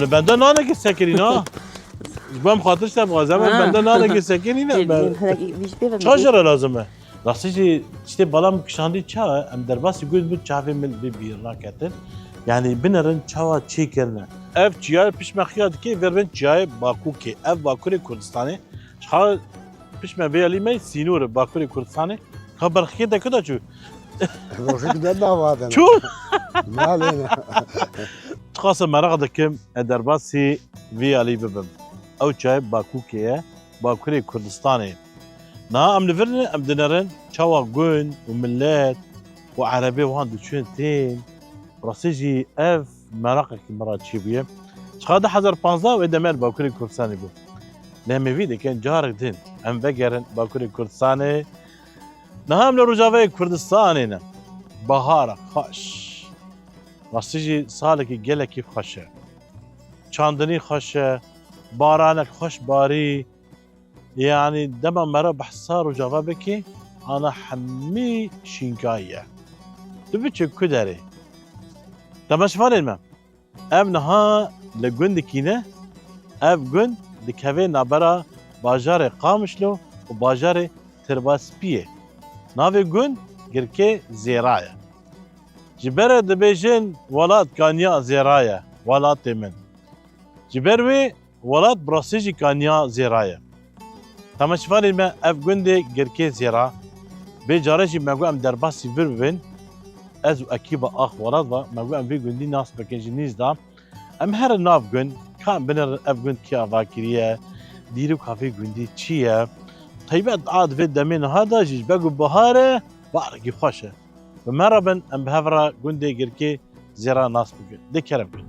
من بنده نانه سکرینا جبام خاطرش تبغى زمان بنده نانه سکرینا چه لازمه راستی چه بالام کشاندی چه ام درباسی گود بود چافی مل بی راکتن یعنی بنرن چوا چی کرنه اف چیای پیش مخیات کی وربن چیای باکو کی اف باکوری کردستانی چه پیش مبیالی می سینور باکوری کردستانی خبر خیلی دکتا چو روشك ده وادنا شو ما علينا خاصة مرق دكم درباسي في علي ببم او چای باکو کیه باکوری کردستانی نا ام نفرن ام دنرن چوا گون و ملت و عربي وهان دچون تين راسيجي اف مرقك مرات شيبيه شخاده حزر 15 و دمر باکوری کردستانی بو نمی ویده كان جارك دين ام بگرن باکوری کردستانی نهم لرجاوي كردستاننا بهارة خوش راسيجي سالك جلكي خوشه چاندني خوشه بارانك خوش باري يعني دما مرة بحصار وجافا بكي انا حمي شينكاية دبتش كدري تماش فارين ما ام نها لجند كينا اف جند دكافي نابرا باجار قامشلو وباجار ترباس بيه ناوی گون گرکه زیرایه جبر دبیجن ولاد کانیا زیرایه ولاد من جبر وی ولاد براسیجی کانیا زیرایه تماشفانی ما اف گونده گرکه زیرا به جارشی مگو ام درباسی ور ببین از اکیبا اخ ولاد و مگو ام وی گوندی ناس بکنجی نیزدا ام هر ناف گون کام بنر اف گوند کیا واکریه دیرو کافی گوندی چیه طيبات عاد في الدمين هذا جيج باقو بهاره بارقي خوشه فمربن ام بهفرا قندي قركي زيرا ناس بقول دي كرم قول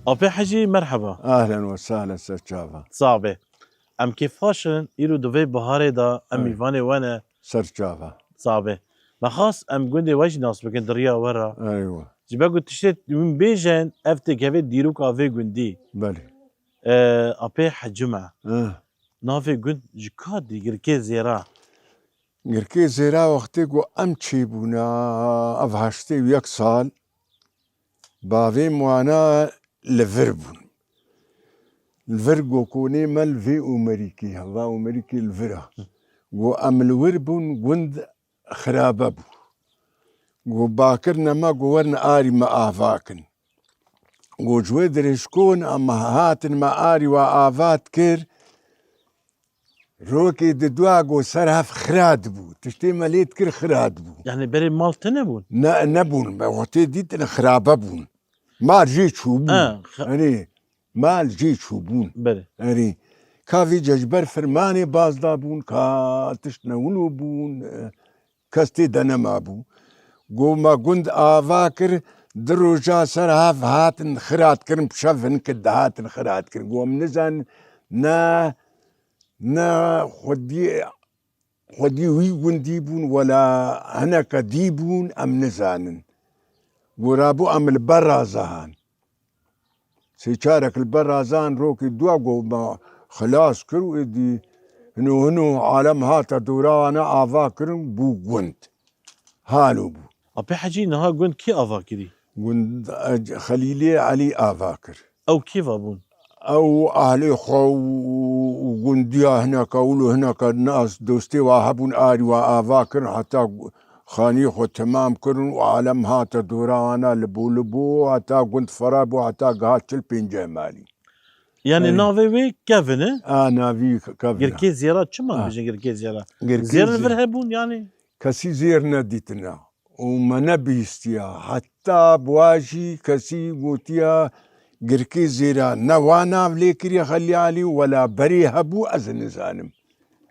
أبي حجي مرحبا اهلا وسهلا استاذ شافا صعبة ام كيفاشن يرو دوفي بهاري دا ام يفاني وانا استاذ شافا صعبة ما خاص ام قندي واجي ناس بكن دريا ورا ايوه جبا تشتت من بيجن افتي كافي ديرو كافي قندي بلي أبي حجمع نافي قند جكاد دي قركي زيرا گرکی زیرا وقتی گو ام چی بونا افهشتی و یک سال باوی موانا لفر بون الفر گو کونی مل في امریکی هوا امریکی الفره گو ام الور بون گند خرابه بو گو باکر نما گو ورن آری ما آفاکن گو جوی درشکون اما هاتن ما آری و آفات کر روكي ددواغو سرهف خراد بو تشتي مليت كر خراد بو يعني بري مالت نبون نبون وقتي ديت خرابه بون ما رجيت شو بون يعني ما رجيت شو بون بري يعني كافي ججبر فرماني بازدا بون كا تشنونو بون كستي دنما بو قو ما قند آفاكر دروجا سرهف هاتن خراد كرم بشفن كد هاتن خراد كرم قو منزان نا خدي ويقون ديبون ولا هناك ديبون أم نزانن ورابو أم البرازان سيشارك البرازان روكي دواغو ما خلاص كرو إدي هنو عالم هاتا دورانا آفاكرن بو گوند هانو بو أبي حجي نها قند كي أفاكري گوند خليلي علي آفاكر أو كيف أبون او اهل خو وگندیا هناك اولو هناك الناس دوستي وهبون آري وآفاكر حتى خاني خو تمام كرن وعالم هاتا دورانا لبو لبو حتى قند فرابو حتى قاتل بينجا مالي يعني أي. نافي وي كافن انا في كفنا جركي زيارة شمان بيجي جركي زيارة زيارة نفر هبون يعني كسي زير نديتنا وما نبيستيا حتى بواجي كسي قوتيا قركي زيرا نوانا ليكري خلي علي ولا بري هبو أزن زانم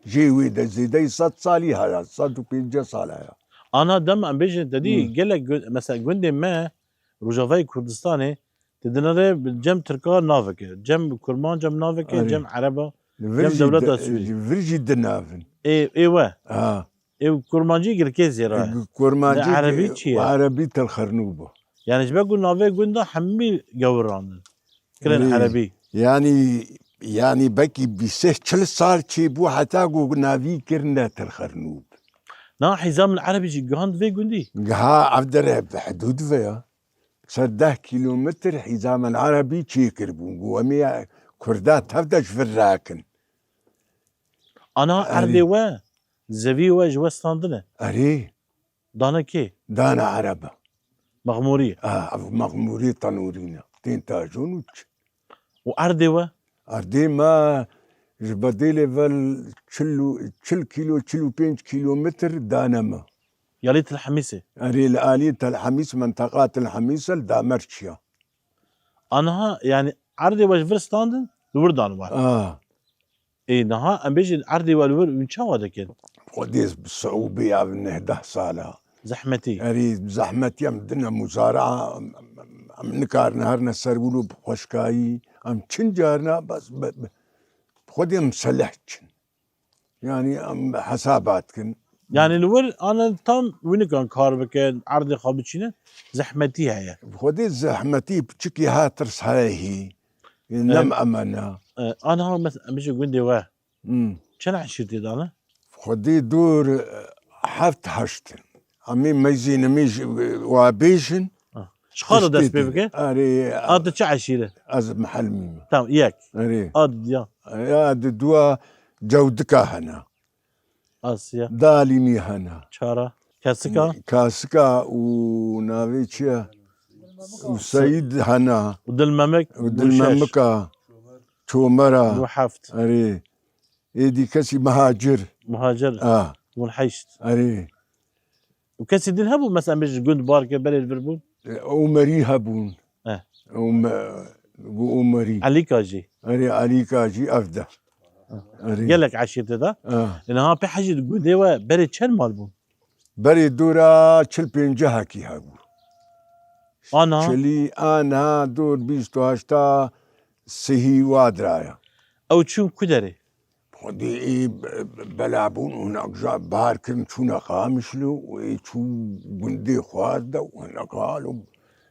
جيوي دا زيدي 100 صالي هذا 105 صال هذا أنا دم أم بيجي تدي قالك مثلا جندي ما رجافي كردستاني تدنره جم تركا نافك جم كرمان جم نافك أري. جم عربة جم دولة سوري فرجي دنافن إيه وا اه إيه كرمانجي جركي زيارة كورمانجي ده عربي چية؟ عربي الخرنوبة يعني إيش بقول نافي جندا حمي جوران كلن أري. عربي يعني بكي بيسه 40 صار تشيبو حتى قو نافي كرنا الخرنوب نا حزام العربي جي جاند في جندي ها عبدالله بحدود فيها 10 كيلومتر حزام العربي تشيكر بونقو ومي كردات هفدش في الراكن أنا عربي وا زفي وا جواستاندنا أري دانا كي دانا عربة مغمورية مغموري تنورينا تين تاجون وأردي وا أردي ما جبديلي فال تشل كيلو 5 كيلومتر دانا ما ياليت الحميسة أري الآلية الحميس منطقات الحميسة دامرشيا أنا يعني عرضي واش فرستاندن لوردان وا إيه نها أم بيجي عرضي والور من شو هذا كده وديس بالصعوبة يا ابن 11 صالة زحمتي أري زحمتي عندنا مزارعة عم نكار نهارنا سرولو بخشكاي عم تشنجارنا بس خدي مسلحتشن يعني حساباتكن يعني الور أنا تام وين كان كاربك عرضي خابتشينه زحمتي هي خدي زحمتي بتشكي هاترس هاي نم أمانة أنا مثلا بيجي جندي وا كان عشرتي دانا خدي دور حفت هشتن عمي ميزين ميج وابيشن شخار داس بيبك أري أنت شو عشيرة از محل ميم تام إياك أري يا دوا جودكا هنا آسيا داليني هنا شارة كاسكا كاسكا ونافيتشيا وسيد هنا ودلممك ودلممكا تومرا وحفت أري إيدي كسي مهاجر مهاجر والحيشت أري وكاسي دين هبو مثلا بيجي جند بارك بلي ليفربول أمري هبون أمري عليكا جي أري عليكا جي أفدا أري قال لك عشيرتي دا إنها بحاجة جندي بري كان مالبون بري دورا چل پنجه کی هبو أنا چلی آنا دور 28 سهی وادرایا أو تشون كدري خودی ای بلعبون هناك جا باركن چون قامشلو وی چو گندي خوارده وهناك قالوا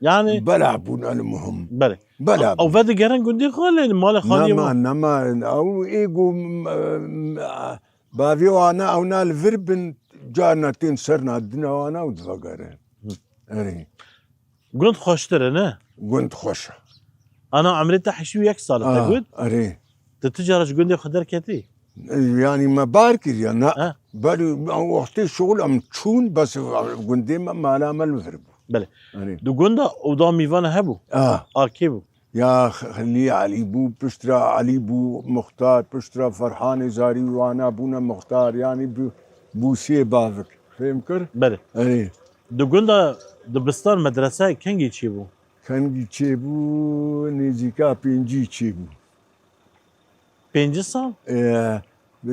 يعني بلعبون المهم بلي بلعبون أو فادي جران جندي خالي مال خالي نما او ايجو بافيو انا او نال فيربن جانا تين سرنا الدنا وانا ودفقره اري قلت خوشتر أنا قلت خوش أنا عمري تحشي وياك صالة تقول اري تتجرج جندي خدر كتي يعني ما باركر يعني بالي وقتي شغل ام تشون بس قندي ما لا مال فيرب بلي دو جندا ودام ميفانا هبو كيبو يا خلي علي بو بشترى علي بو مختار بشترى فرحان زاري وانا ابونا مختار يعني بوسي بافك فهمكر بلي اي دو جندا دبستان مدرسة كنجي تشيبو كان تشيبو نيزيكا بينجي تشيبو 5 سال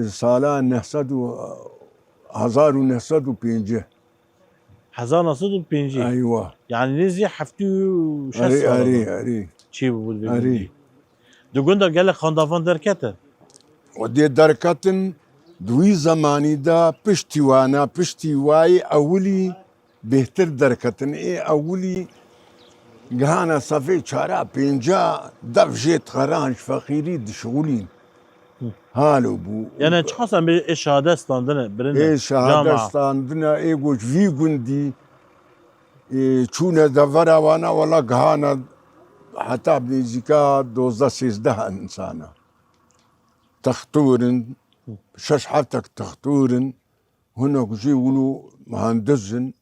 سالا 1905 1905 ايوه يعني نزي حفتو وش اري تشيبو اري دو جندا قال لك خندافان دركته ودي دركتن دوی زمانی دا پشتی وانا پشتی وای اولی بهتر درکتن ای اولی گهانا صفی چارا پینجا دف جیت خرانش فقیری دشغولین هالو بو يعني تشخص ام شهاده ستاندنا برنا ايه شهادة جامعه ستاندنا ايه قوش في قندي إيه چونه دفرا وانا ولا قهانا حتى بنيزيكا 12 انسانا تختورن شش حفتك تختورن هنا كجي ولو مهندزن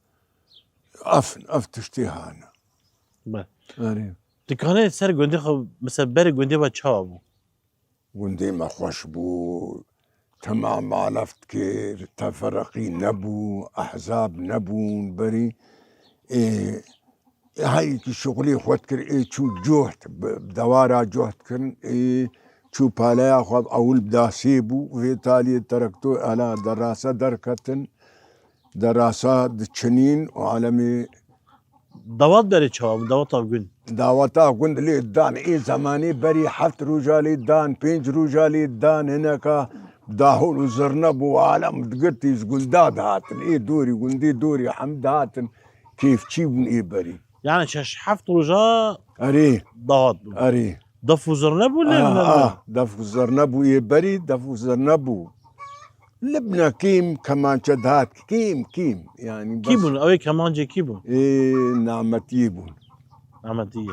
اف تشتيهانا بله اري تكانه سر گوندی خو مثلا بر گوندی با چاو وندي ما خوش بو تمام عرفت كير تفرقي نبو احزاب نبون بري إيه هاي شغلي خوت كر إيه شو جهد بدوارا جهد كرن إيه شو بالايا خو اول بدا سيبو في تالي تركتو على دراسة دركتن دراسة دچنين وعالمي دوات بر چاو دوات گون دعوتا قند لي دان اي زماني بري 7 رجالي دان 5 رجالي دان هناك داهول وزرنب وعالم دقتيز قلداد هاتن اي دوري قندي دوري حمد هاتن كيف تشيبن اي بري يعني شش حفت رجا اري دوات اري دفو زرنب ولا دفو زرنبو اي بري دفو زرنبو لبنا كيم كمان شدهات كيم يعني بس كيبون اوي كمان جي كيبون ايه نعمتيبون عمليه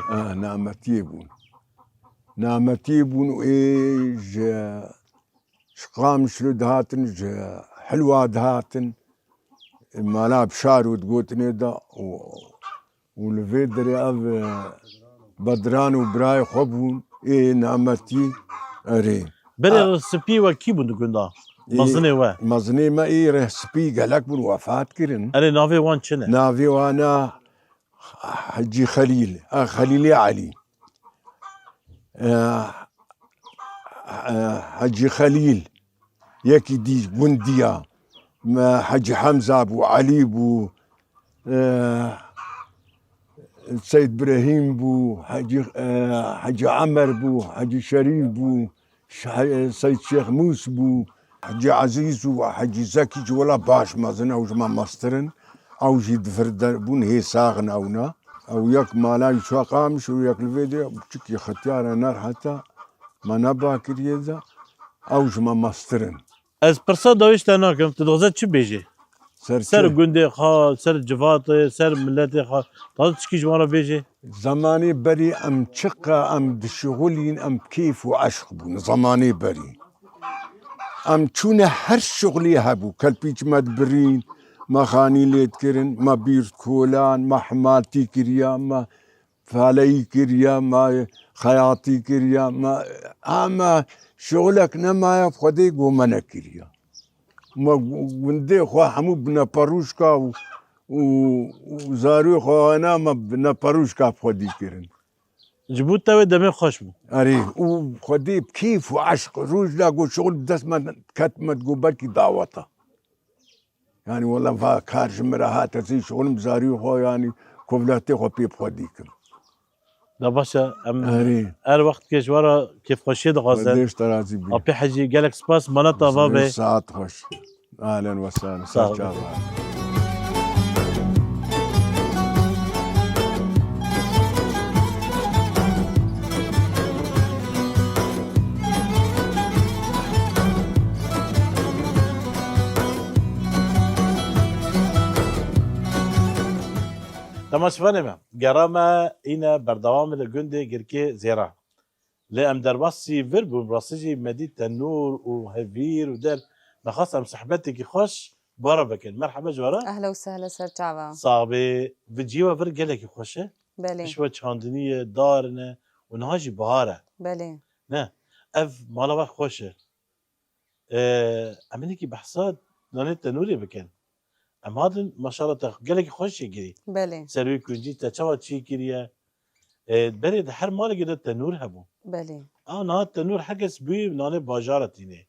نعمتيبون وايج شقام شلود هاتن حلوة هاتن مالا بشارو تقوتني دا والفيدري اف بدران وبراي خبون ايه نعمتي اري بر سبي و كيبون گوندا مزنه و مزني ما ايه رهسبي قالك بون وفاة كرن اري نافي وان چنه نافي وانا حجي خليل خليلي علي حجي خليل يكي دي بنديا ما حجي حمزة ابو علي بو سيد ابراهيم بو حجي عمر بو حجي شريف بو سيد شيخ موس بو حجي عزيز وحجي زكي ولا باش مازن او جما مسترن او جي دفر بون هي ساغن اونا او ياك مالا يشوا قامش وياك الفيديو بتشكي ختيار نار حتى ما نبا كريدا او جما مسترن از پرسا داویش تناکم تدوزه چی بیجی سر گونده خا سر جوات سر ملت خا تا چکی جوارا بیجی زماني بري ام تشقى ام دشغولين ام كيف وعشق بون زماني بري ام تشونه هر شغلي هبو كالبيج مدبرين ما خاني ليت كرن ما بيرت كولان ما حماتي كريا ما فالي كريا ما خياطي كريا ما اما شغلك نما يفخدي ومنا كريا ما وندي خو حمو بنا باروشكا وزارو خو انا ما بنا باروشكا فخدي كرن جبوت تاوی دمه خوش بو اري وخدي بكيف وعشق روج لاقو شغل بدس ما كتمت قبلك دعوته يعني والله فا كارج مراهات زي شغل مزاري خو يعني كوفلاتي خو بيب خديكم دا باشا ام اري هر وقت که جوارا کیف خوشی دغازن قديش ترازي بي اپی حجی گلک سپاس منا تاوا به ساعات خوش اهلا وسهلا سلام. سلام تماشفانه ما گراما اینا بردوام ده گنده گرکه زیرا لی ام در باسی ور بو براسجی مدی تنور و هفیر و در نخواست ام صحبتی که خوش بارا بکن مرحبا جوارا اهلا وسهلا سر تعبا صعبه وجيوا ور گلکی خوشه بله بشوه چاندنی دارنه و نهاجی بهاره بله نه اف مالا وقت خوشه امینی که بحثات نانه تنوری بکن ام هادن ماشاءالله تا گلکی خوش گیری بله سروی کنجی تا چوا چی کریه برید هر مال گده تنور هبو بله نه تنور حقس بی نانه باجارتینه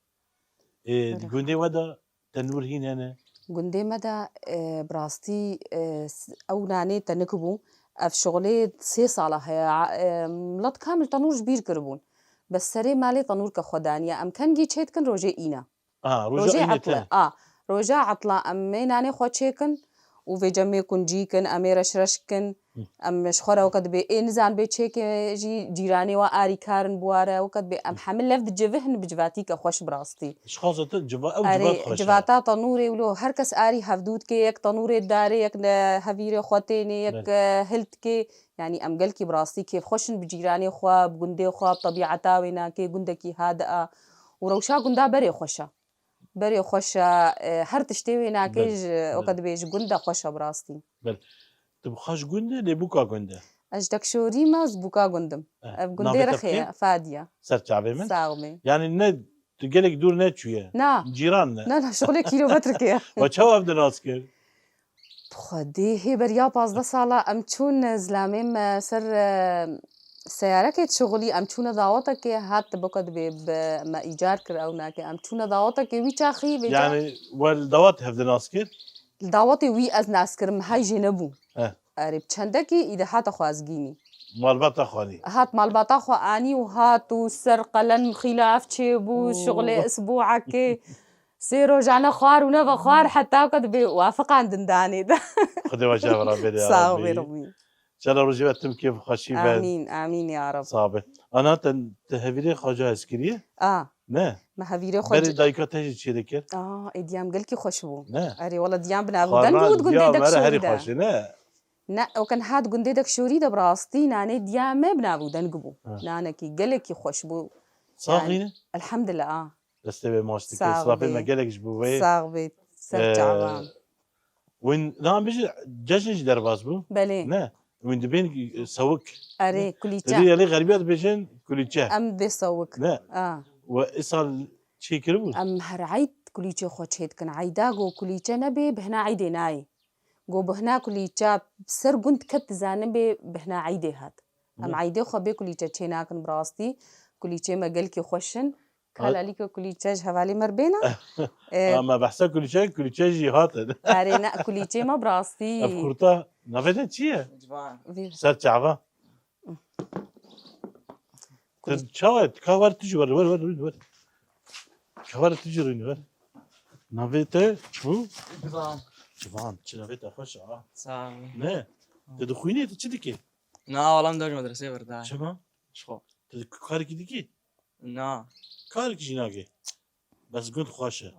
بله. گونده ودا تنور هین نه گنده مدى براستي او ناني تنكبو اف شغلي 3 صالة هي ملط كامل تنور جبير كربون بس سري مالي تنور كخدانيا ام كان جي تشيت كن روجي اينا رجاء روجي اینه عطلة تنه روجا عطلة ام مي ناني خو تشيكن وفي جمي كنجيكن أميرة شرشكن أم شخورة وقد بي إنزان بي تشيك جي جيراني وآري كارن بوارا وقد بي أم حمل لفت جبهن بجباتيك خوش براستي اشخاص جبا او جبات أري خوشه جباتا تنوري ولو هركس آري هفدود كي يك تنوري الداري يك هفيري خواتيني يك هلت كي يعني أم قلكي براستي كيف خوشن بجيراني خوا بقندي خوا بطبيعتا وينا كي قندكي هادئة وروشا قندا بري خوشا بري خوشا هر تشتوي ناكيج وقد بيج قندا خوشا براستي تبخاش قنده لبوكا قنده أجدك شوري ما زبوكا قندم قندي رخية فادية سرچاوي من ساغمي يعني نه تقلك دور نه شويه نا جيران نه لا شغلي كيلومتر كي وشو ابدا ناس كير خدي هي بريا 15 سالة أم تشون زلاميم سر سيارة كيت شغلي أم تشون دعوتك هات بقد ما إيجار كر أو ناكي أم تشون دعوتك وي تاخي بيجا يعني والدوات هفد ناس كير دعوتي وي از ناس كرم هاي جنبو اه قريب چندكي إذا هات خوازقيني مالبات اخواني هات مالباتا خو اني وهات وسر قلن خلاف تشيبو شغل اسبوعك سيرو جانا خوار ونبا خوار حتى قد بيوافق عند داني ده خذي وجه ربي يا صاغبي ربي ربي ان شاء الله رجعت تم كيف خشيفه امين امين يا رب صعبه انا تهبيري خواجه اسكريه نه ما هفيري بري خوج دايكا تجي تشيركر اديام قلكي خوشبو نه اري والله ديام بنابو خارنا دنقود ديا قندي دك مرة هري شوري ده خوش نه نا وكان هاد قندي دك شوري ده براستي ناني ديام ما بنابو دنقبو نانكي قلكي خوشبو صاغينه الحمد لله دستي ماشتك صاغبي. صافي ما قالك جبوي صاغبي سرجعوام وين نعم بيجي جاجنج درباز بو بلي نه وين دبين سوك اري كليتشا اللي اللي غربيات بيجن كليتشا ام بيصوك نه واصل شي كربو ام هرعيت كليتشا خوتشيت كان عيداغو كليتشا نبي بهنا عيدي ناي جو بهنا كليتشا بسر قنت كت زانبي بهنا عيدي هات ام عيدي خو بي كليتشا تشينا كان براستي كليتشا ما قالكي خوشن كالا ليكو كليتشا هوالي مربينا ما بحسها كليتشا جي هاتن ارينا كليتشا ما براستي افكرتا نافيتا تشيه سر تعبا شاوت كاور تجي ور كاور تجي ور نافيتا شو جوان نافيتا خوش سلام نه تدخويني تشدكي نا والله مدرج مدرسة برداي شما شخو كارك ديكي نا كارك جيناكي بس قلت خوشه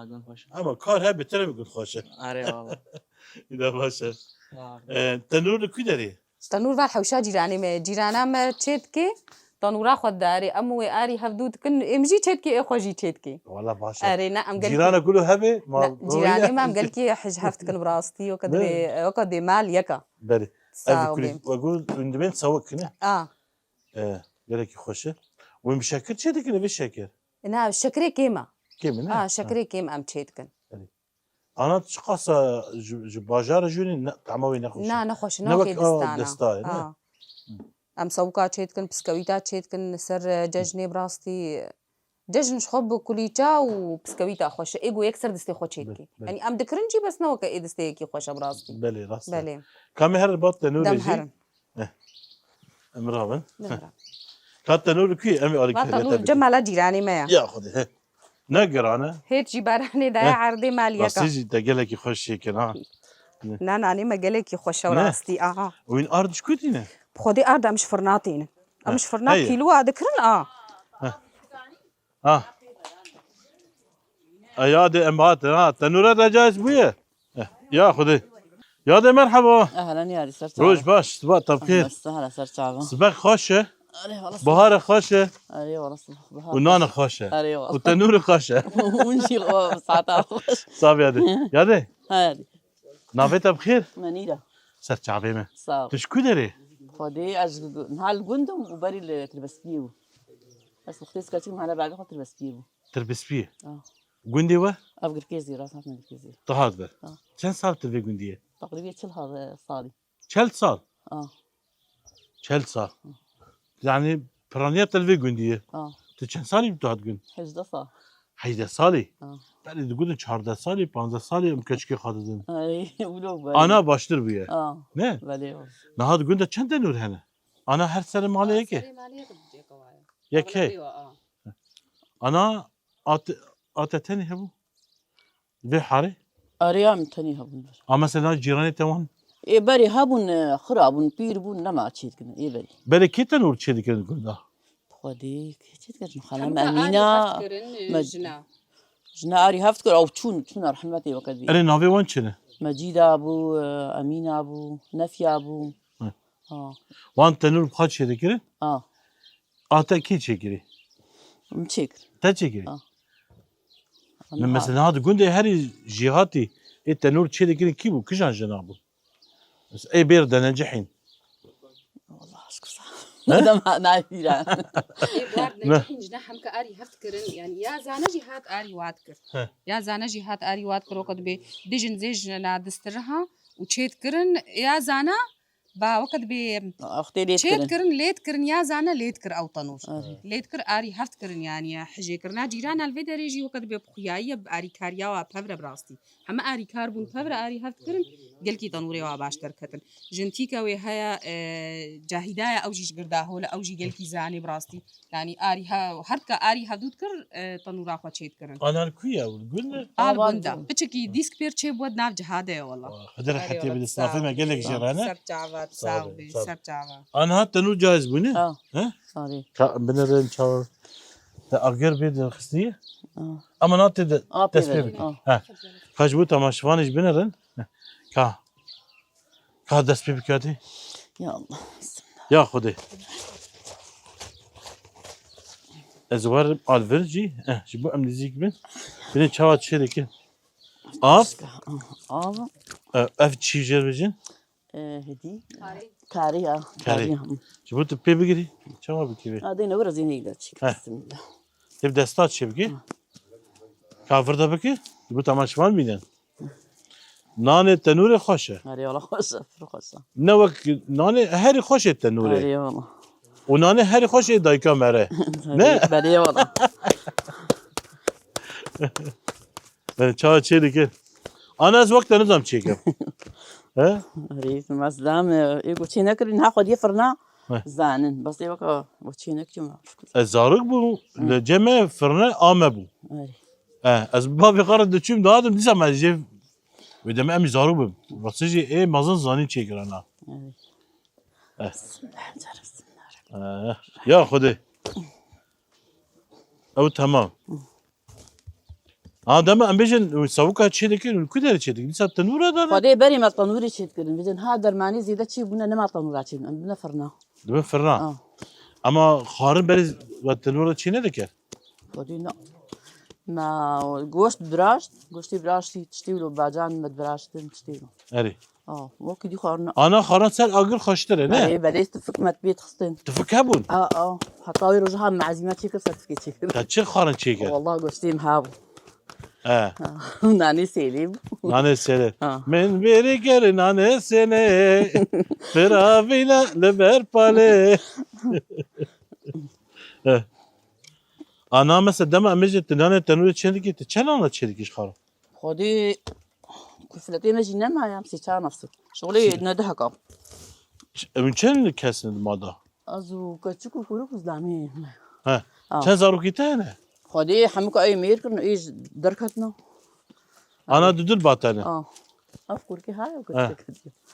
قول خوش اما كار هاي بتر قلت خوشه اري والله اذا باشا تنور كدري تنور بار حوشا جيراني ما جيرانا ما تشيتكي تنورا خود داري امو اري هفدود كن امجي تشيتكي اخوجي تشيتكي والله باشا ارينا ام قلت جيرانا كله هبه جيراني ما ام قلكي حج هفتكن براستي وقد مال يكا بري صاغبي واقول عندما تسوق هنا قالك خوشه ومشكر شي ديك اللي شكر انا شكري كيما كيما شكري كيما ام تشيتكن انا تشخص باجار جوني تعموي نخوش نا نخوش نوكي دستانا دستاي ام سوقا تشيتكن بسكويتا تشيتكن سر ججني براستي ججن شخب كليتا وبسكويتا خوش ايجو يكسر دستي خوشيتكي يعني ام دكرنجي بس نوكا اي دستيكي خوش براستي بلي راس بلي كم هر بط نور دمهرن امرابن كانت نور كي امي عليك تنور جمالا جيراني ما يا خذي نقر انا هيك جباراني دا عرضي ماليكا بس يجي تقلك خوش كنا نا ناني ما قالك خوش براستي وين ارض شكوتينا بخدي ارض مش فرناتين مش فرنات كيلو ذكرن ايادي امهات تنور رجاز بويه يا خذي يا دي مرحبا اهلا يا دي سرت روج باش صباح طبخير اهلا سرت عابا صباح خوشه اري والله بهار خوشه اري والله بهار ونانا خوشه اري والله وتنور خوشه ونشيل ساعتها خوش صاب يا دي يا دي هادي نافيتا بخير منيرة سرت عبيمه صاب تشكو دري خدي نهار الجندم وبري اللي تلبسكيو بس اختي سكتي معنا باقي خاطر تلبسكيو تربس فيه اه قندي و افقر كيزي راس من كيزي طهاد بر اه كم سال تبي قنديه تقريبا كل هذا صاري كل سال اه كل سال يعني برانيات تلفي قنديه كم سالي بتقعد قند حجده صار حيدا سالي اه بعد تقول 14 سالي 15 سالي ام كشكي خاددن اي ولو انا باشتر بيه اه نه بلي نهاد قند كم نور هنا انا هر سنه مالي هيك يكي انا اتتني هبو في حاري أريام تاني هبون اه مثلا جيراني توان إيه بري هبون خرابون بير بون نما أشيد كنا إيه بري بله كي تنور تشي دكن كندا خديك أشيد كنا خلام أمينة جنا أري هفتكر أو تون رحمتي وكذي انا نافي وان شنو مجيد أبو أمينة أبو نفي أبو وان تنور بخات شي دكن اه تاكيد شكري مشكر تشكري أنا مثلا هذا قندي هاري جهاتي التنور تشي دكن كيبو كشان جنابو بس اي بيرد ناجحين والله أشكر هذا ما نعرف نحن جناحم كاري هفتكرن يعني يا زانا جهات اري واتكر يا زانا جهات اري واتكر وقت بي ديجن زيج نادسترها وتشيت كرن يا زانا با وقت بي أختي ليت تشيت كرن كرن ليت كرن يا زانا ليت كر او طنوش ليت كر اري هفتكرن يعني حجي كرنا جيران الفيدريجي وقت بي بخيايه باري كاريا وبابر براستي هم اري كاربون بابر اري هفتكرن قال كي طنوري وباشتر كتن جنتيكا وي هيا جاهدايا او جيش قرداهو لا او جي قال كي زاني براستي يعني اري ها هركا اري هدود كر طنورا خو تشيت كرن انا الكويا والقلنا بندا بتشكي ديسك بير تشي بود ناف جهاده والله خدر حتى بالصافي ما قال لك جيرانه سرجعوا تساوي سرجعوا انا حتى نو جاهز بني ها صاري بنرن شاور تأجر بيد الخصية اما نات تسبيب ها خشبو تماشفانش بنرن كا تسبيب كاتي يا الله يا خدي ازوار الفرجي شبو امنيزيك بن شاوات شركه اف تشي جربجن هدي كاري كاري شبو تبي بقري شو بكي هذين ورا زين يقدر بسم الله تبدا استاد شبكي كافر ده بكي شبو تماشفان بيدن نان تنور خوشه هاري والله خوشة خوشة نوك نان هري خوشه تنور هاري والله ونان هري خوشه دايكا مره نه بلي والله ben çay çelik. Ana az vakti nizam çekim. He? هاري مزدام يقول شيء نكر ناخذ يفرنا زانن بس يبقى وشي نكتم Zarık bu. Ceme fırına ame bu. هاري Az babi qarad düşüm dağıdım dizem az jev. Ve deme emi zarık bu. Basıcı mazın zani çekir ana. هاري Ya khudi. Ev tamam. دم ام بيجن سوكا تشيدك كده تشيدك لسه التنور هذا خدي بري ما تنوري شيء كرن بدن هذا الماني زيادة شيء بنا نما تنورات شيء بنا فرنا دم فرنا اما خارن بري والتنور تشينه دك خدي لا ما جوشت براش تشتيلو باجان ما براش تشتيلو اري ممكن دي خارنا انا خارن سر اقل خشتره نه اي بديت تفك ما تبيت خستن تفكهبون حطاوي رجها معزيمات شيء كسر تفكيتي تشي خارن شيكر والله جوشتي مهابو ناني سيليب ناني سنه من بيري كر ناني سنه ترافينا لبر بالي انا مثلا دم امجت ناني تنور تشيدك تشنا انا تشيدك خار خدي كفلتين جنان ما يام سيتشا نفسه شغلي ندهكم من كان كاسن الماده ازو كتشكو كلو زلامي كان زاروكي تانه خدي حمكو اي مير كن ايش دركتنا انا دودل باتانه افكر كي هاي وكتك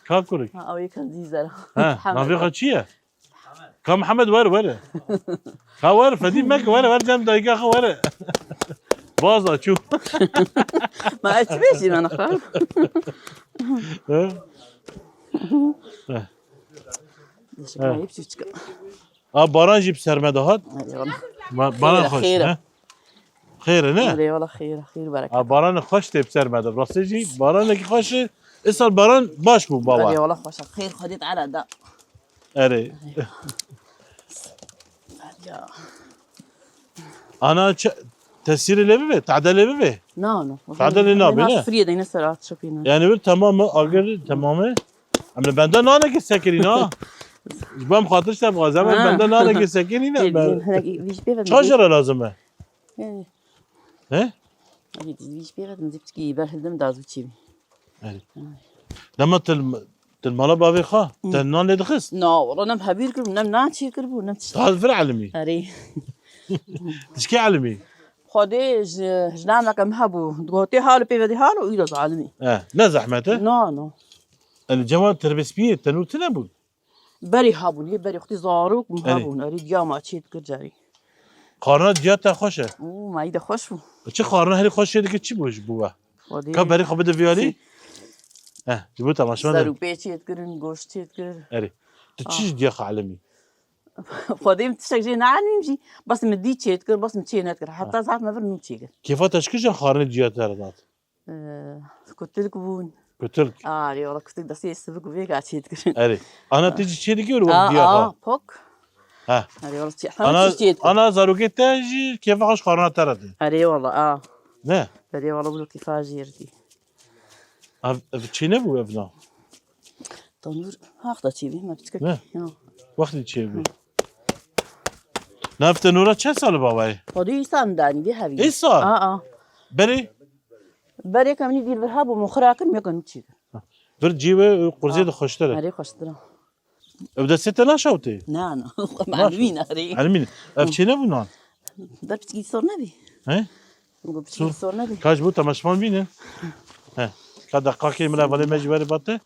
كاكورك او يكن زيزر نافي خشيه كم محمد ور خور فدي مك ور جنب دايقه خور باظه شو ما اتبيش انا خاف باران جيب سرمدهات باران خوش خير نه والله خير بركه باران خوش تب سرمده راستی جی باران کی خوشه اصل باران باش بو بابا والله خوش خير خديت على ده اري انا تسير لبي تعدل لبي نو تعدل لنابي نه فريد ينسرات شوفينا يعني bir tamamı agar tamamı ama benden nane ki sekerina ben خاطرش تبغى زمان benden nane ki sekerina شارجر lazım mı he هذه تزويج بيها مزيك كي برهدم دازو تشي لما المالا بابي خا تنان لدخس نو والله نم حبير كرب نم ناتشي كربو نم هذا في العالمي هري تشكي عالمي خودی جنام کم هبو گوتی حال پیودی حال و ایراد عالمی لا زحمته نه الجوال تربسبيه تنور تنبول بری هبون یه بری خودی زاروک هبون اری دیا ما چیت کر جاری قارنات جاتا خوشه او ما ایده خوش بو چه قارنه هری خوشه دیگه چی بوش بوه خودی که برای خواب ویالی جبوت تماشا زارو پیچیت کرن گوشت چیت کر اري تشيش دياخ عالمي خودی تشجع نعنیم جی بس مدی چیت کر بس مچی نت کر حتی زعف ما فرنو چی کر كيف تشكيش خارنة جيات هردات كنت لك بون قلت لك ري والله كنت دسي السبك وفيك عشيت كر اري انا تيجي شي ديكي ولا دياخ بوك ها ري والله انا تشيت انا زاروكي تاجي كيف اخش قارنة تردي ري والله نه ري والله بقول كيف اجيرتي چی نبود ابنا تنور هاخذ چی بی ما بتسكت نه. وقتی چی بود نفت نورا چه سال بابای خودی سام دانی دی هوی ای سال بری بري كمان دير بالهاب ومخراكن ما كان تشي بر جیوه قرزید خوشتره هري خشترا ابدا ست نشوتی نعم معلمين هري علمين اف چی نبود نان ده بتجي صور نبي ها نقول بتجي صور نبي کاش بود تماشمان بینه ها که دقیقی ملا ولی مجبوری باته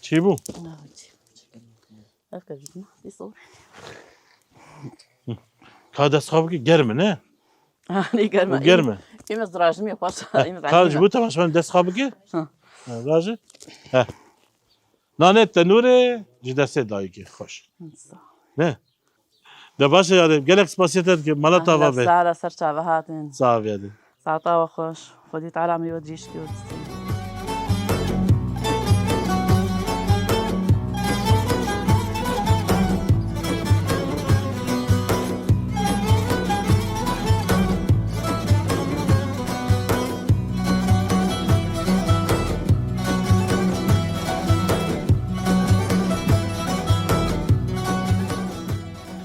چی بود افكر جبنا دي صور که دست خواب که گرمه نه هري قرمه وگرمه في مزراج مية باش کارش بود تماشمان دست خواب که راجع ها نه تنوره جدسه دایی که خوش نه ده باشه یادم گلک سپاسیت که مالا تاوا به ساعة سرچا وهاتن صعب یادم ساعة وخوش خدي تعالى عمري ودريش كي ودستي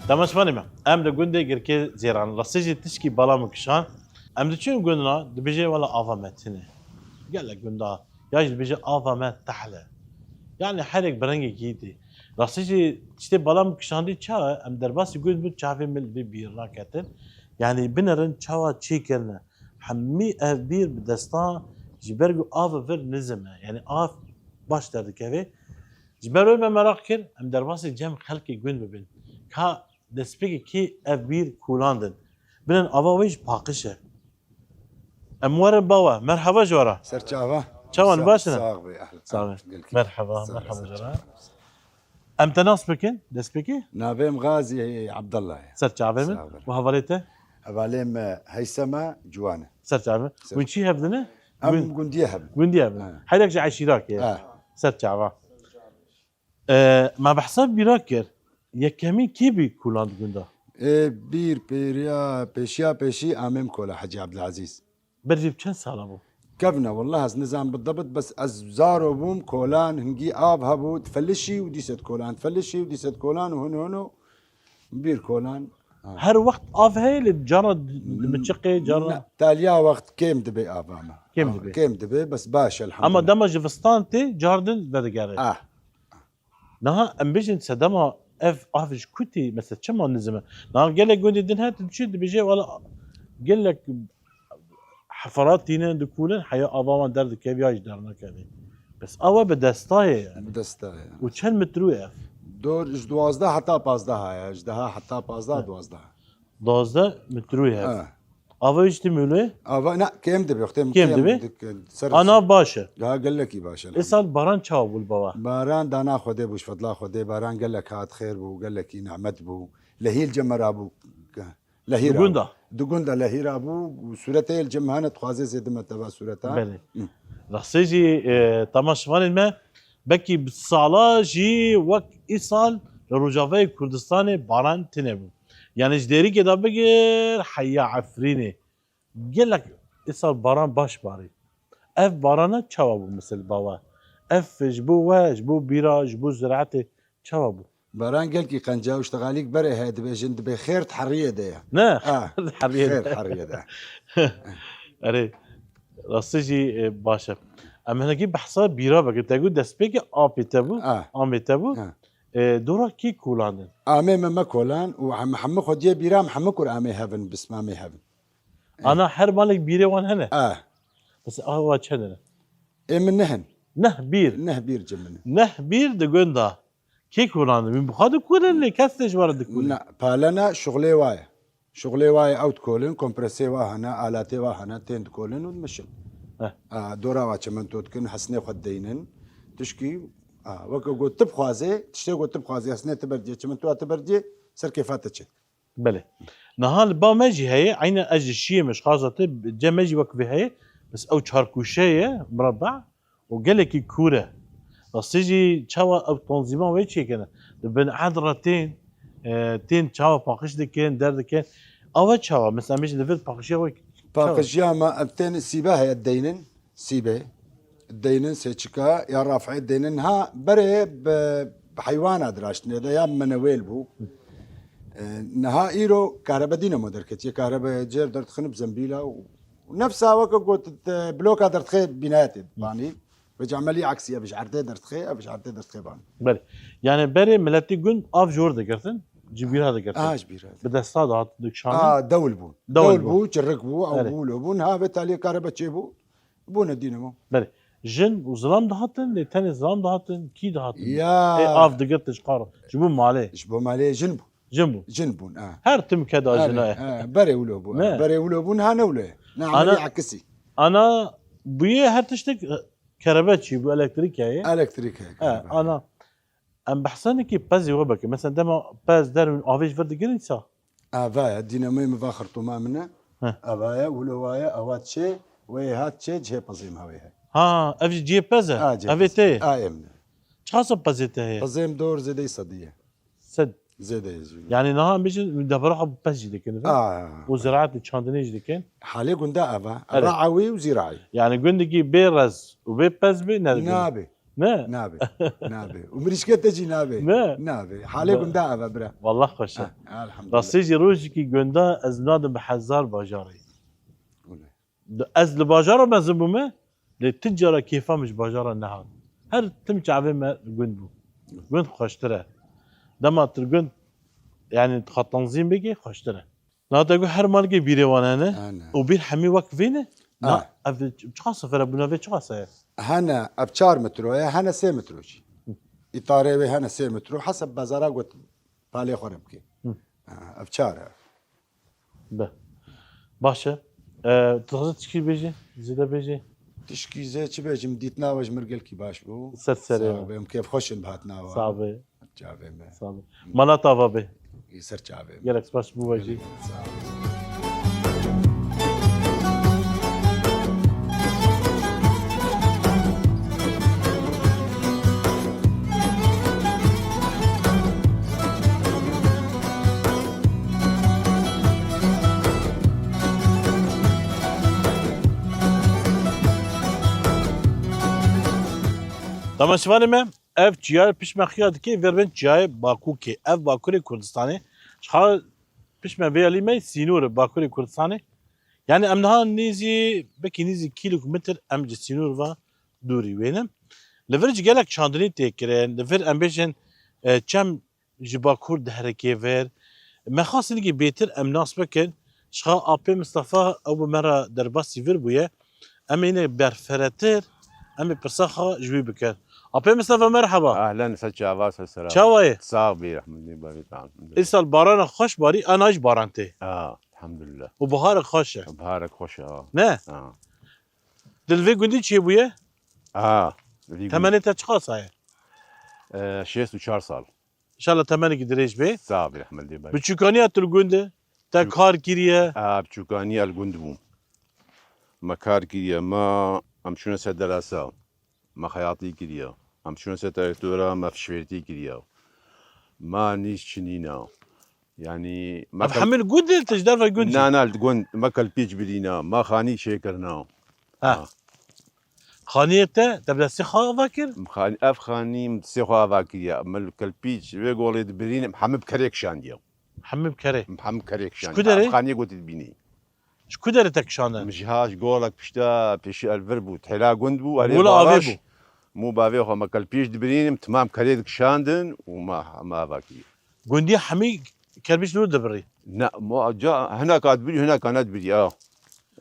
تماشمانی من ام ده گنده گرکه زیران راستی تشکی بالا مکشان ام ده چون گندنا ده بیجه ولا آفا متنه قال لك گنده یاج ده بیجه آفا مت تحله yani her ek berengi giydi rastı işte balam kışandı çağı em derbasi gund bu çavi mil bir raketin yani binerin çava çikerine hammi ev bir destan jibergu av ver nizme yani av baş derdik evi jiberu me merak kir em derbasi cem halki gund bibin ka despeki ki ev bir kulandın binen ava veş pakışe em warın baba merhaba jora سرچاوا çavan başına صاغ بي اهلا صافي قلت لك. مرحبا صافي، مرحبا صافي. جرا ام تناس بكن دس بكي نابيم غازي عبد الله سر تعبان صافي. وهفريته هباليم هيثمة جوانا سر تعبان وين شي هبدنا ام قنديه هب وين دي هبدنا حيلك جاي شيراك يا سر تعبان ما بحسب براكر يا كمين كيبي كولاند قندا بير بيريا بيشيا بيشي امام كولا حجي عبد العزيز برجي بكم سال ابو كفنا والله از نظام بالضبط بس از زارو بوم كولان هنجي اب هبو تفلشي وديست كولان تفلشي وديست كولان وهنا هنا بير كولان هر وقت اف هي الجرد المتشقي جرد تاليا وقت كيم دبي اباما كيم دبي. كيم دبي بس باشا الحمد اما لله دمج فستانتي جاردن بدقاري نها ام بيجن سدما اف افش كوتي مثلا كما نزمه نها قال لك قولي دين هات تشد بيجي ولا قال لك حفرات تينين دكولن حيا اباما درد كيف ياج درنا كذي بس اوا بدستاي يعني دستا وكان مترو اف دور اج دوازده حتى بازده هاي اجدها حتى بازده دوازده دوزده مترو اف اوا ايش تمولي ابا لا كيم دبي اختي كيم دبي؟ انا باشا لا قال لك يا باشا الحمد اسال باران تشاو بالبوا باران دانا خدي بوش فضلا خدي باران قال لك هات خير بو قال لك نعمت بو لهي الجمر ابو لهي دقوندا. دقوندا لهي ابو وسورتي الجمهانه تخازي زي دم تبع سورتها بله راسيجي تماشفان ما بكي بالصاله جي وك ايصال لرجافي كردستان باران تنبو يعني جديري كده بقر حيا عفريني قال لك ايصال باران باش باري اف بارانا تشاوبو مثل بابا اف جبو واش بو بيراج بو زراعتي تشاوبو باران قال لك قنجا واشتغاليك بري هاد بجند بخير تحريه ده نه خير حريه ده اري راسيجي باشا اما هنجي بحصا بيرا بقى تقول دسبيك ابي تبو ام تبو دورا كي كولاندن امي ما كولان ومحمد خديه بيرا محمد كور امي هافن بس ما امي هافن انا حر مالك بيري وان هنا اه بس هو تشنن ايه من نهن نه بير جمنا نه بير دغوندا كي كولاندن من بخاد كولن اللي كاستش ورد كولن لا بالنا شغلي واي اوت كولن كومبرسي هنا الاتي هنا تند كولن ونمشي دورا واتشمن توتكن حسني خدينن تشكي وكو قلت تبخوازي تشتي قلت تبخوازي حسني تبرجي تشمن تو تبرجي سر كيفاتك بله نهال با ماجي هي عين اجي شيء مش خاصه جا ماجي وقف هي بس او شاركوشيه مربع وقالك كوره بس تيجي تشاوا او تنظيمان ويتشي كان بين عذرتين تين تشاوا باقش دكين در دكين او تشاوا مثلا مش دفت باقشيه ويك باقشياما التين سيباها الدينن سيبه الدينن سيتشكا يا رافع الدينن ها بري بحيوانات دراشتني ده يا منويل بو نها ايرو كهرباء دينامو دركت كهرباء جير درت خنب زنبيله ونفسها وكا قلت بلوكا درت خي بناتي باني بج عمليه عكسيه بج عرضي درت خي بج عرضي درت خي باني بله يعني بري ملتي جون اف جور دكرتن جبير هذا كرتن جبير هذا بدا استاد دكشان دول بون دول بو جرك بو او بو بون ها بالتالي كهرباء تشيبو بون الدينامو بله جن وظلام دهاتن لتاني ظلام دهاتن كي دهاتن يا اي اف دقرتش قاره جبون مالي جبو مالي جنبو جنبو جنبون هر تم كذا جنايه بري ولوبو بري ولوبون ها ولا نعم عكسي انا بيه هر تشتك كهرباتشي بو الكتريك هي الكتريك انا ام بحسن كي بازي وبك مثلا دما باز دار من افيش فرد جرينسا افايا دينامو مفاخر طما منا افايا ولوايا اواتشي وي هاتشي جي بازيم هاوي ها اف جي بازا افيتي امنا خاصه بازيته هي بازيم دور زيدي صديه سد زيدي يعني نها مش دبرها بازي دكن وزراعه تشاندنيج دكن حالي قندا افا رعوي وزراعي يعني قندقي بيرز وبيباز بي نابي نابي ومريشكا تجي نابي حالي قندا افا برا والله خوش الحمد لله راسيجي روجكي قندا از نادم بحزار باجاري از الباجاره مزبومه للتجاره كيفا مش باجاره النهار هر تم شعبي ما قند قند خوشتره دما ترقند يعني تنظيم بيجي خوشتره لا تقول هر مالكي بيروانه وبير حمي وقفينه لا بشخاصه فرا بنافي شخاصه هنا ابشار مترو هنا 3 متروش اطاري هنا 3 مترو حسب بازارا قلت بالي خربكي ابشار به باشه تخزت تشكي بيجي زيدا بيجي تشكي زي تش بيجي مديتنا واش مرقلكي باش بو سرسري كيف خوش بهاتنا صعبه جابه صعبه مالا طافا به يسر جابه يلك باش بو واجي طبعا شوفاني ما اف جيار پیش مخیاد که وربن جای باکو که اف باکوری کردستانی شخال پیش مبیالی می سینور باکوری کردستانی یعنی امنها نیزی بکی نیزی کیلومتر ام سینور و دوری وینم لورج گلک چاندنی تکرن لور ام بیشن چم جباکور دهرکی ور مخاص نگی بیتر ام ناس بکن شخال آپی مصطفى او مرا درباسی ور بویه ام اینه برفرتر ام برسخه جوی بکن أبي مصطفى مرحبا اهلا فتش عباس السلام شاوي صافي رحمة الله بارك تعال إسا الباران خوش باري أنا إيش بارانتي الحمد لله وبهارك خوشة بهارك خوش نه دلفي قندي شي بويا ثمانية أشخاص هاي 6 سال إن شاء الله ثمانية قدريش بي صافي رحمة الله بارك بتشوكانية القندة تا كار كيريا بتشوكانية القند بوم ما كار كيريا ما أمشونا سدراسة ما خياطي كيريا أمشونا سدراسة ما فشويرتي كيريا ما نيش شنينا يعني ما محمل قند تجدر في قند نا القند ما كالبيج بدينا ما خاني شيكرنا خانيته تبدا سيخا فاكر خاني اف خاني سيخا فاكر مال كالبيج بيقول برين محمد كريك شانديو محمد كري محمد كريك شانديو شكو خاني قلت تبيني شكو داري تكشانه مش هاش قولك بشتا بش الفربو تحلا قندبو ولا افيبو مو بافي خو ما كالبيش دبرين تمام كريدك شاندن ما باكي گوندی همی کربیش نور دبری لا مو جا هناك ادبري هناك كان ادبري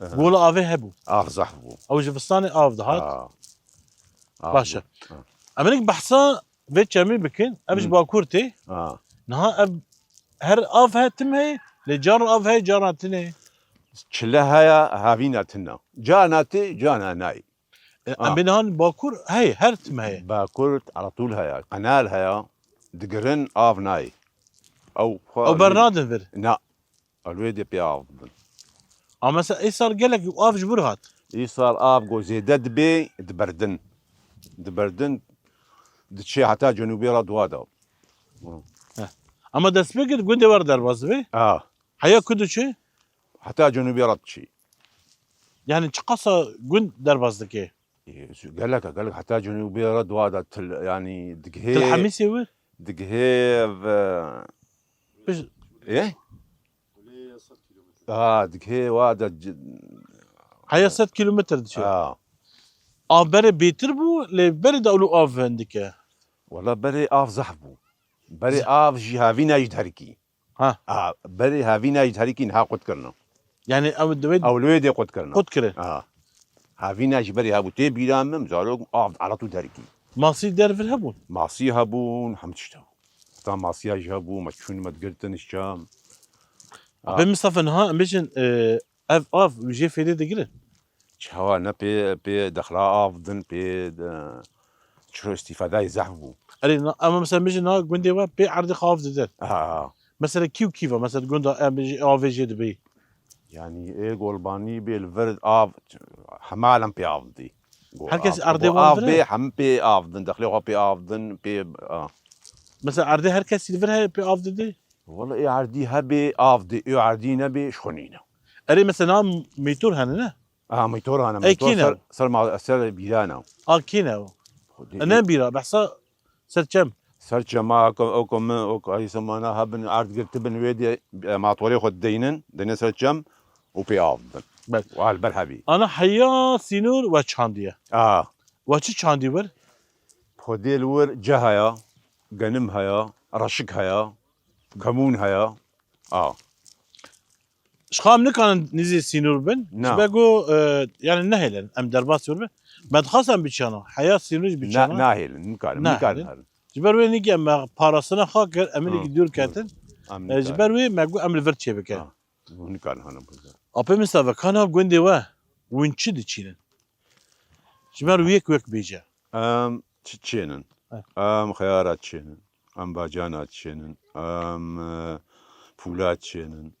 گول آوه هبو صحبو او جفستان آف دهات باشا آه. امريك بحثا في تشامي بكن ابش باكورتي نها اب هر آف هاتم هي لجار آف هي جاراتني شلها هافينا تنا جانا ناي ام بينهان باكور هي هرتم هي باكورت على طول هيا قنال هيا دقرن آف ناي او برنادن فير لا الويدي بياف اما مثلا اي صار قالك آف جبرهات يصار آف جو زيدد بي دبردن دشي حتى جنوبي رادوادا اما دست بگیر گونده ور در باز بی حیا کدو چه حتى جنوبي رادشي يعني تقصى جند در باز دكي قال لك حتى جنوبي رادوادا يعني دقهي الحميسي وين دقهي بش ايه دقهي وادا حيا 6 كيلومتر دشي اه بري بيتر بو لبري دولو آف عندك والله بري آف زحبو بري آف جي هافينا يجدهركي ها بري هافينا يجدهركي نها قد كرنا يعني او الدويد او الويدي قد كرنا قد كره هافينا جبري هابو تي بيرام مزالوك آف على طول دهركي ماصي دار في الهبون ماسي هابون حمتشتو تا ماسي جابو ما تشون ما تقرتن الشام بمصطفى نها مشن اف وجي في دي دقيقه شهوا بي دخلا افضن بي شو استفاده يزحبو اري اما مثلا مشن نها جندي وا بي عرض خاف دل اه مثلا كيفا مثلا جندا اف جي دبي يعني ايه قولباني بالفرد اف حمالا بي افضي هركز ارضي اف بي حم بي افضن دخلوا بي افضن بي مثلا عرضي هركز يدفرها بي اف دي والله ايه عردي هبي افضي ايه عردي نبي شخونينا اري مثلا ميتور هنا ميتور انا اي كينا سر بيلانا كينا انا بيرا بحصا سر كم سرچ ما اوكم اي سمانا هبن عرض قلت بن ويدي ما طوري خد دينن سرچم وبي افضل بس وعلى بالحبي انا حيا سينور وچانديه وچ چاندي ور خدي الور جهايا غنم هيا رشك هيا كمون هيا شخام نكان نزي سينور بن نعم. بقو يعني نهلا ام درباس وربه ما تخصم بيچانا حيا سينور بيچانا ناهل نكال جبر وين نيجي اما باراسنا خاكر امريكي دور كاتن جبر وين ما قو امل فرتشي بك نكال هنا ابي مستوى كان غوندي وا وينچ دچين جبر ويك بيجا تشينن خيارات تشينن باجانات تشينن فولات تشينن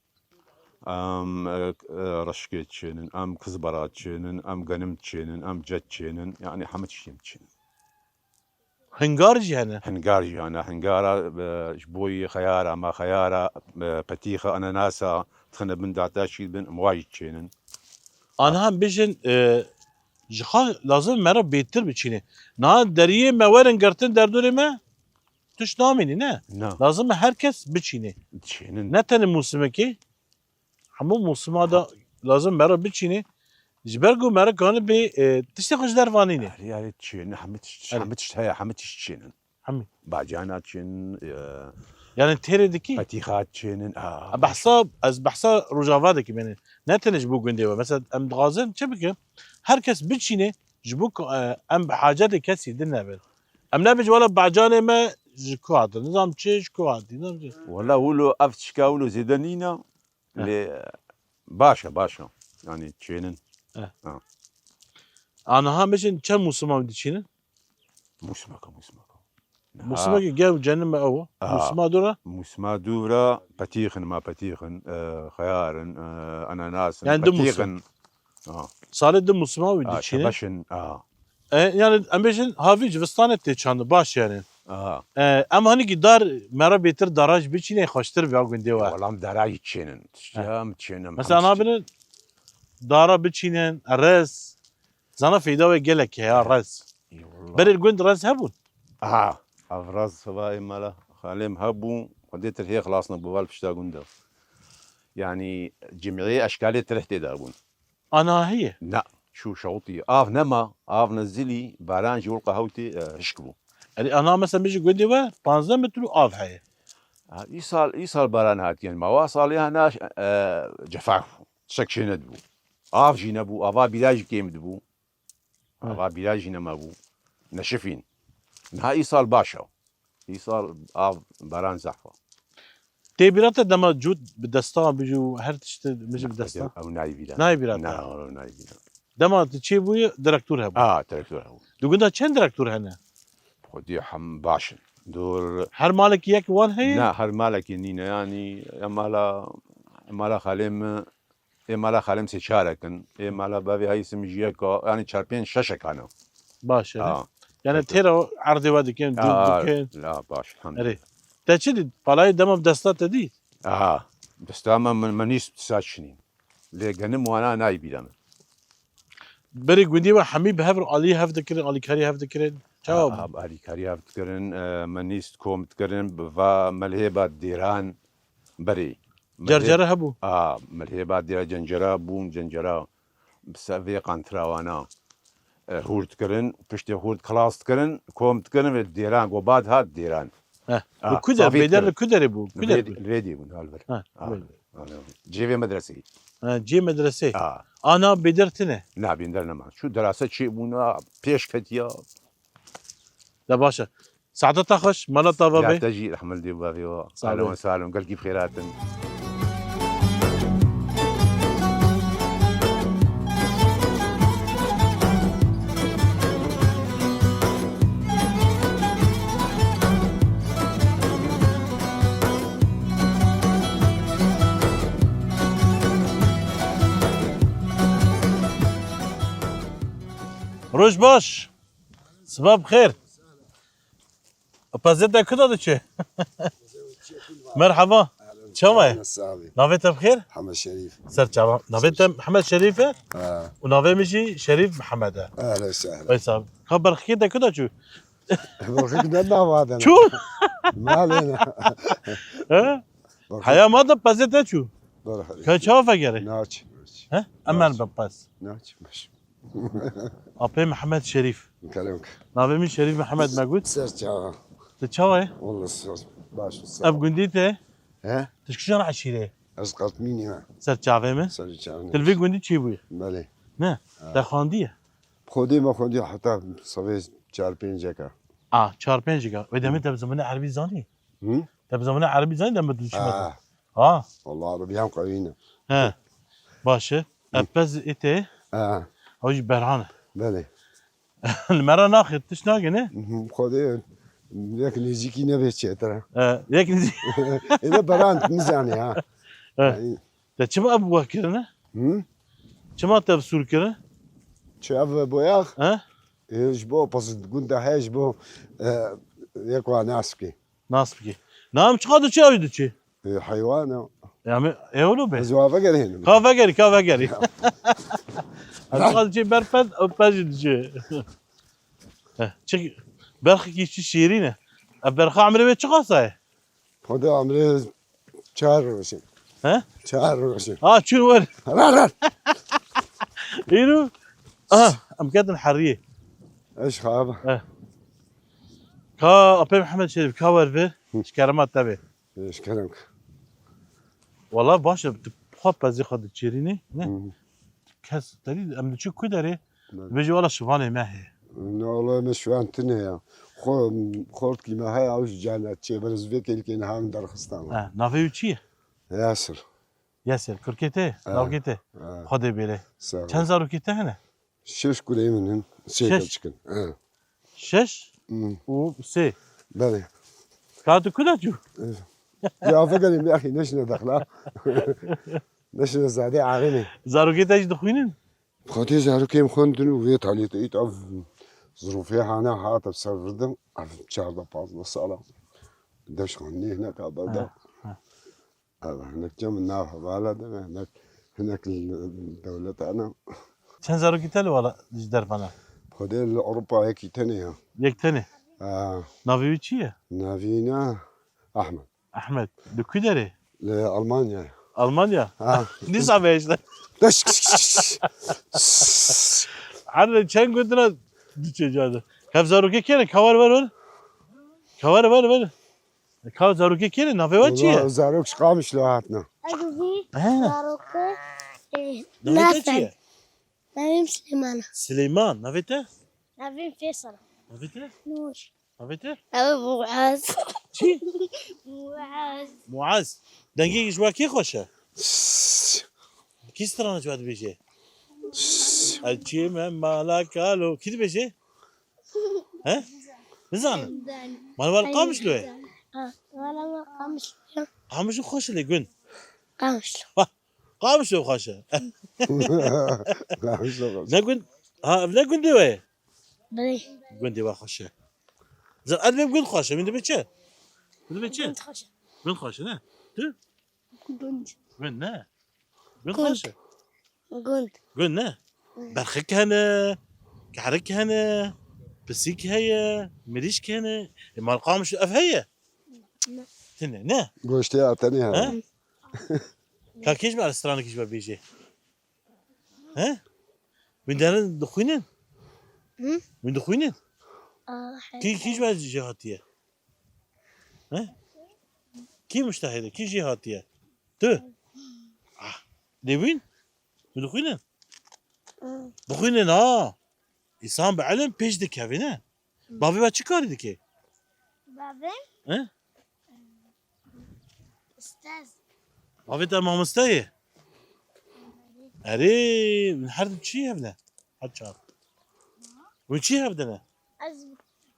رشكيت تشينن كزبرات تشينن غنم تشينن جت تشينن يعني حمد شيم تشينن هنغارجي هنا هنغارجي انا هنغارا جبوي خيارة ما خيارة بتيخة اناناسا تخنا بن دعتاشي بن مواجد تشينن انا هم بيجن جخا لازم مرا بيتر بچينه نا دريه مورن قرتن دردوري ما تش ناميني نه لازم herkes بچينه تشينن نتن موسمكي همو موسم هذا لازم مرا بچينه جبرگو مرا كان بي تشتي خوش دروانينه يعني تشين حمتش تشينن حمي باجانات تشين يعني تيري دكي بتيخات تشينن بحساب از بحساب رجافادك يعني نتن جبو گندي مثلا ام غازن چبكه herkes بچينه جبوك ام بحاجات كسي دنا بل ام نبج ولا بعجانه ما جكواد نظام تشيش كواد نظام والله ولو افتشكا ولو زيدانينا باشا يعني تشينن انا همشن كم موسم بدي تشينن موسمك جو جنن او موسم دورا بتيخن خيارن اناناس يعني بتيخن صار دم موسم بدي تشينن باشن يعني امبيشن هافي جوستانه تشاند باش يعني اما هني دار مرا بيتر دراج بيچينه خوشتر بيا گندي وا والله دراج تشينن تشينن مثلا انا بن دارا بيچينن الرز زانا فيدا وجلك يا رز بري الجند رز هبون افرز فباي مالا خالم هبو وديت هي خلاصنا بوال فشتا جندا يعني جمعيه اشكال ترحت دابون انا هي لا شو شوطي آف نما آف نزلي باران جول قهوتي هشكبو يعني انا مثلا بيجي قدي و 15 متر اف هي يصال باران هاتين ما واصل هنا جفاف سكشن دبو آف جينبو آفا بلاج كيم دبو آفا بلاج نما بو نشفين نها يصال باشا يصال آف باران زحفة تيبيرات دما جود بدستان بيجو هر تشت مش بدستان أو نايبيلا نايبيلا. نايبيلا دما تشي بو ديريكتور هبو تركتور هو دو قلنا كان ديريكتور هنا خدي حم باشن دور هر مالك ياك وان هي نا هر مالك ينينا يعني مالا خالم سيشاركن مالا بابي هاي سمجيكا يعني شاربين شاشة كانوا باشه يعني تيرا عرضي وادي كان دو كان لا باش الحمد اري تشدد فلاي دما بدستان تدي بس تمام منيس 9 سنين لقنم وانا نايبي دام بري قندي وحميد بهفر علي هفدكرين علي كاري هفدكرين جواب علي كاريا بتكرن منيس كوم بتكرن بفا ملهبة ديران بري جرجره هبو ملهبة ديران جنجرا بوم جنجرا بس في قنترا وانا هورد كرن بشتي هورد خلاص تكرن كوم تكرن ديران وبعد هاد ديران كدر بيدر كدر بو كدر ريدي من هالبر جيفي مدرسي جي مدرسه انا بدرتنه لا بيندرنا ما شو دراسة شيء بونا بيش كتيا لا باشا سعادتك خش مالا لا طبابي تجي رحم الدي بابي اهلا صحيح. وسهلا قال كيف خيرات روش باش صباح بخير بازيتا كده دشي مرحبا شومي الصعبي نافيتا بخير محمد شريف سر شعبان نافيتا محمد شريفه اه ونافي مشي شريف محمد اهلا وسهلا كويس خبر خيدا كده شو برخيك بدنا بعضنا شو ما علينا ها حياة ماذا بازيتا شو برخيك كان شافا جري ناتش ها امان بباس ناتش مش ابي محمد شريف كلامك نافي مش شريف محمد موجود سرت تشاوي والله باش اب الصعب قنديته ها تشكشان عشيره اسقط ميني ما سر شافي من سرت تلفي قندي تشيبوي مالي نه تخانديه خودي ما خودي حتى صبي 4-5 جاكا 4-5 جيجا واذا انت بزمانه عربي زاني هم انت بزمانه عربي زاني لما تدوش اه والله عربي هم قوينا ها باشه ابز ايتي اه هوج برهانه مالي المره ناخذ تشناقنه خودي لكن يجيكي نبي ترى ياك نزي اذا برانت نزاني ها تشما ابو كرنا هم شما تبسور كرنا شاف بوياخ ها يجبو بس تقول ده هيجبو يقوى ناسكي ناصبكي نعم شقادو تشاوي دوتشي حيوان يعني ايولو به زوافة هنا كافاجري شقادو تشي برفد او باجي دوتشي تشي برخي شي شيرينه برخه عمري بيت شقاصه خدا عمري شهر روشن ها شهر روشن شو ور لا اينو ام كاتن حريه ايش خاب كا ابي محمد شريف كاور في شكرمات تبي ايش كلامك والله باشا بخواب بازي خد تشيريني نه كاس تريد ام تشو كدري بيجي والله شوفاني ما هي والله مش فاهم تنهي خورت كي ما هي اوش جانا تشي برز فيك اللي كان هام درخستان نافي وشي ياسر ياسر كركيته ناوكيته خدي بيله كان زارو كيته هنا شش كوري منهن شش. تشكن شش وسي بلي كاتو كده جو يا فقري يا اخي نشنا دخلا نشنا زادي عارني زارو كيته ايش دخوينين خاطي زارو كيم خوندن ويت علي تيت اف ظروفي انا هات بسردم عرف شهر باز صاله دش خني هناك ابدا هناك جم النار بلد هناك الدولة انا كان زارو كيته ولا جدر فانا خدي اوروبا هيك تانية يك تاني نافي وشي نافينا احمد احمد دو كدري لالمانيا المانيا ها دي صعبه ايش دش عاد كان قلنا جاده كيف زاروكي كيرن كوار ور كوار ور كاو زاروكي كيرن نافي والله وجهي زاروكش قامش لوهاتنا أجوبي ها باروكة نافي نافع وجهي نافين سليمان سليمان نافيته نافين فيصل نافيته نور نافيته أبو معاذ شي معاذ معاذ دقيقه شو كي خوشه كي سترانا جواد بيجي الشي من مالك قالوا كده بيجي ها نزان مال والقام شلوه ولا ما قامش قام شو خوش اللي قن قامش قام شو خوشه قامش نقول ها نقول دوي بري قن دي خوشه زين ادم قن خوشه من دبيتشه من دبيتشه خش قن خوشه نه تو قند قن نه قن قن. خوشه قند قن نه برخك هنا كحرك هنا بسيك هي مريش هنا ما القام شو اف هي تنه نه قوشتي اعطاني ها هذا كان كيش مع السترانة كيش بيجي ها من دارن دخوينن من دخوينن كيش مع جهاتية ها كي مشتهدة كي جهاتية تو ديوين من دخوينن دخوينن إنسان بعلم بيش دكافينه بابي با چی کاری دکی بابين ها أستاذ بابي تا مامستایه اري من حرد چی هبنه حد شهر وين چی هبدنه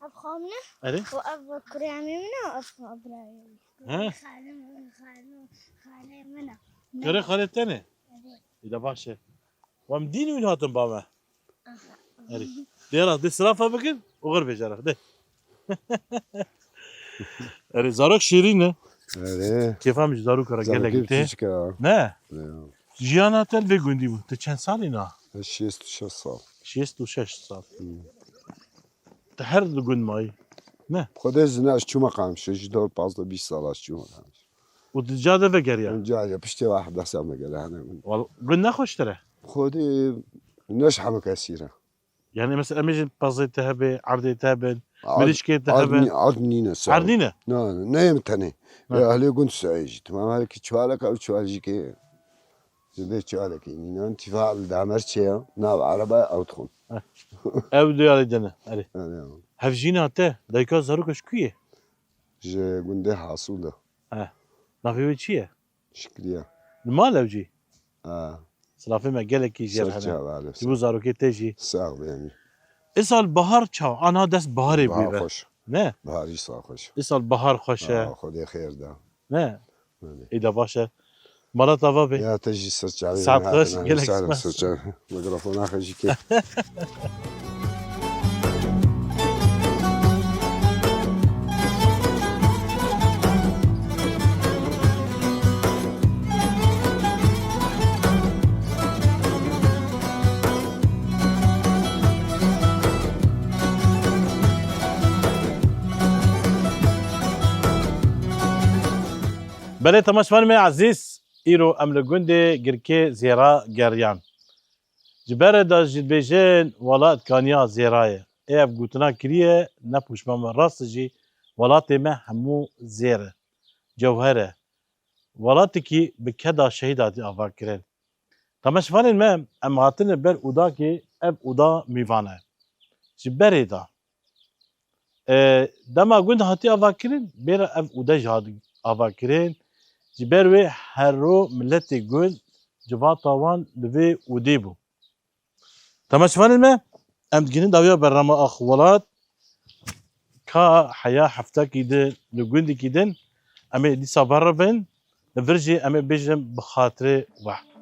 أب خامنة اري وأب كريمي منا وأب إبراهيم ها خالي منا كره خالد تاني إذا باشه ومديني من هاتن بابا اري ديرا دي سرافة بكن وغربة جارك ده اري زاروك شيرينه ايه كيف هم زاروك رجال زاروكي قلتي بتشكا نه جيانا تل في جندي بو تشان سالينا الشيست شو صار شيست وشش صار تحر لجون ماي نه خود زناش شو ما قامش جدول بازل 20 سال شو ما قامش وتجاده في قريه رجع بشتي واحد حساب ما قال انا من والله قلنا خوش ترى خودي نشحة كثيرة يعني مثلا اميجن بازي تهبه عرضي تهبه مريشكي عدني تهبه عدني نسا عرضينا نايم تاني يا أهلي كنت سعيد تمام هالك شوالك أو شوالجيك زي شوالك يعني أنت فاعل دامر شيء ناب عربة أو تخون او ديالي دنا اري يعني هفجينا تا دايكا زاروك شكويه جي قندي حاسودة نافي وجهيه شكريا المال اوجي آه صرافي ما قالك كي جير سرجع هنا بعد تبو زاروكي تجي ساغ يعني اسال بهار تشاو انا دست بهاري بهار بيبه خوش نه بهاري صار خوش اسال بهار خوشه خدي خير ده نه يعني. اذا باشا مرات طبابي يا تجي سرجع ساعة خوش قالك سهلا اسمع. سرجع ميكروفون آخر شي كيف بله تماشفان می عزیز ایرو امل گنده گرکه زیرا گریان جبر دا جد بیجن ولات کانیا زیرایه ایف گوتنا کریه نپوشمام راست جی ولات ما همو زیره جوهره ولات کی بکدا شهیداتی آوا کرن تماشفان می ام هاتن بر اودا کی اب اودا میوانه جبر دا دما گند هاتی آوا کرن بیر اب اودا جهاد آوا کرن جبر و هر رو ملت گل جواب طوان لوی ودیبو تماشفان ما ام تجيني داوية برنامج اخوالات كا حياة حفتا كيدن لجوندي كيدن امي دي صبر بن نفرجي امي بيجم بخاطري واحد